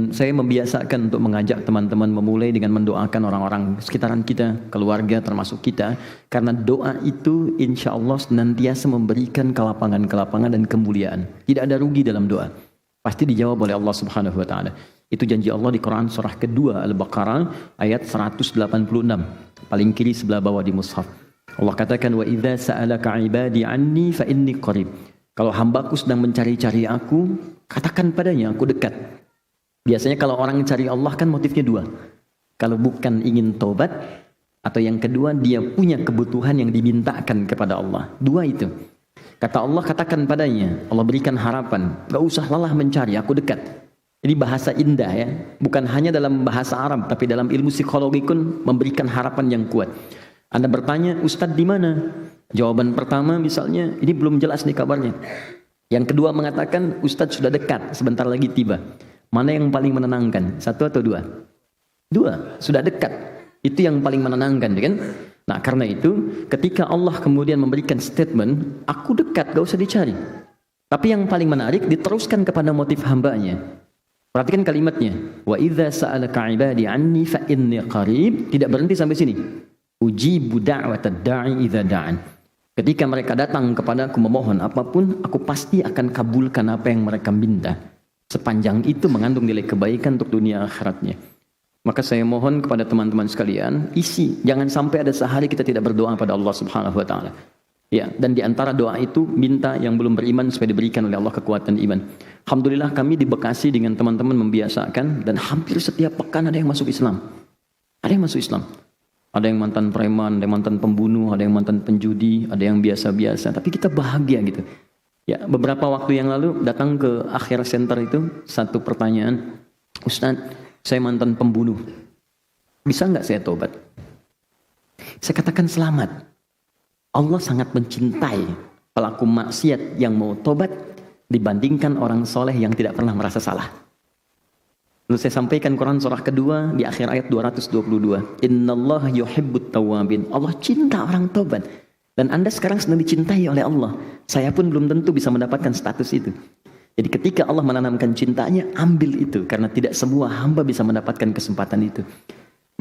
Dan saya membiasakan untuk mengajak teman-teman memulai dengan mendoakan orang-orang sekitaran kita, keluarga termasuk kita. Karena doa itu insya Allah senantiasa memberikan kelapangan-kelapangan dan kemuliaan. Tidak ada rugi dalam doa. Pasti dijawab oleh Allah Subhanahu wa taala. Itu janji Allah di Quran surah kedua Al-Baqarah ayat 186. Paling kiri sebelah bawah di mushaf. Allah katakan, wa idza sa'alaka 'ibadi 'anni fa inni qarib. Kalau hambaku sedang mencari-cari aku, katakan padanya aku dekat. Biasanya kalau orang cari Allah kan motifnya dua. Kalau bukan ingin tobat, atau yang kedua dia punya kebutuhan yang dimintakan kepada Allah. Dua itu. Kata Allah, katakan padanya, Allah berikan harapan. Gak usah lelah mencari, aku dekat. Ini bahasa indah ya. Bukan hanya dalam bahasa Arab, tapi dalam ilmu psikologi pun memberikan harapan yang kuat. Anda bertanya, Ustadz di mana? Jawaban pertama misalnya, ini belum jelas nih kabarnya. Yang kedua mengatakan, Ustadz sudah dekat, sebentar lagi tiba. Mana yang paling menenangkan? Satu atau dua? Dua, sudah dekat. Itu yang paling menenangkan, kan? Nah, karena itu, ketika Allah kemudian memberikan statement, aku dekat, gak usah dicari. Tapi yang paling menarik, diteruskan kepada motif hambanya. Perhatikan kalimatnya. Wa idza sa'alaka 'ibadi 'anni fa inni qarib. Tidak berhenti sampai sini. Ujibu da'watad da'i idza da'an. Ketika mereka datang kepadaku memohon apapun, aku pasti akan kabulkan apa yang mereka minta. Sepanjang itu mengandung nilai kebaikan untuk dunia akhiratnya. Maka saya mohon kepada teman-teman sekalian, isi, jangan sampai ada sehari kita tidak berdoa pada Allah Subhanahu wa taala. Ya, dan di antara doa itu minta yang belum beriman supaya diberikan oleh Allah kekuatan iman. Alhamdulillah kami di Bekasi dengan teman-teman membiasakan, dan hampir setiap pekan ada yang masuk Islam. Ada yang masuk Islam. Ada yang mantan preman, ada yang mantan pembunuh, ada yang mantan penjudi, ada yang biasa-biasa, tapi kita bahagia gitu. Ya, beberapa waktu yang lalu datang ke akhir center itu satu pertanyaan, Ustadz, saya mantan pembunuh, bisa nggak saya tobat? Saya katakan selamat. Allah sangat mencintai pelaku maksiat yang mau tobat dibandingkan orang soleh yang tidak pernah merasa salah. Lalu saya sampaikan Quran surah kedua di akhir ayat 222. Innallaha yuhibbut tawwabin. Allah cinta orang tobat. Dan Anda sekarang sedang dicintai oleh Allah. Saya pun belum tentu bisa mendapatkan status itu. Jadi ketika Allah menanamkan cintanya, ambil itu. Karena tidak semua hamba bisa mendapatkan kesempatan itu.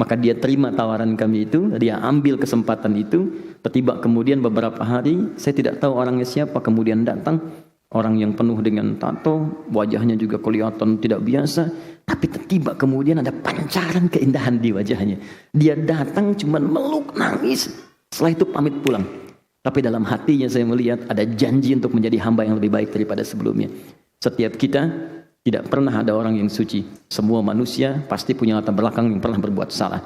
Maka dia terima tawaran kami itu, dia ambil kesempatan itu. Tiba kemudian beberapa hari, saya tidak tahu orangnya siapa, kemudian datang. Orang yang penuh dengan tato, wajahnya juga kelihatan tidak biasa. Tapi tiba kemudian ada pancaran keindahan di wajahnya. Dia datang cuman meluk, nangis. Setelah itu pamit pulang. Tapi dalam hatinya saya melihat ada janji untuk menjadi hamba yang lebih baik daripada sebelumnya. Setiap kita tidak pernah ada orang yang suci. Semua manusia pasti punya latar belakang yang pernah berbuat salah.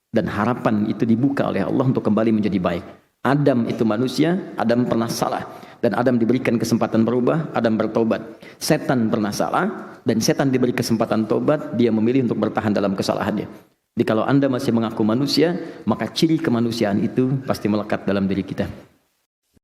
Dan harapan itu dibuka oleh Allah untuk kembali menjadi baik. Adam itu manusia, Adam pernah salah. Dan Adam diberikan kesempatan berubah, Adam bertobat. Setan pernah salah, dan setan diberi kesempatan tobat, dia memilih untuk bertahan dalam kesalahannya. Jadi kalau Anda masih mengaku manusia, maka ciri kemanusiaan itu pasti melekat dalam diri kita.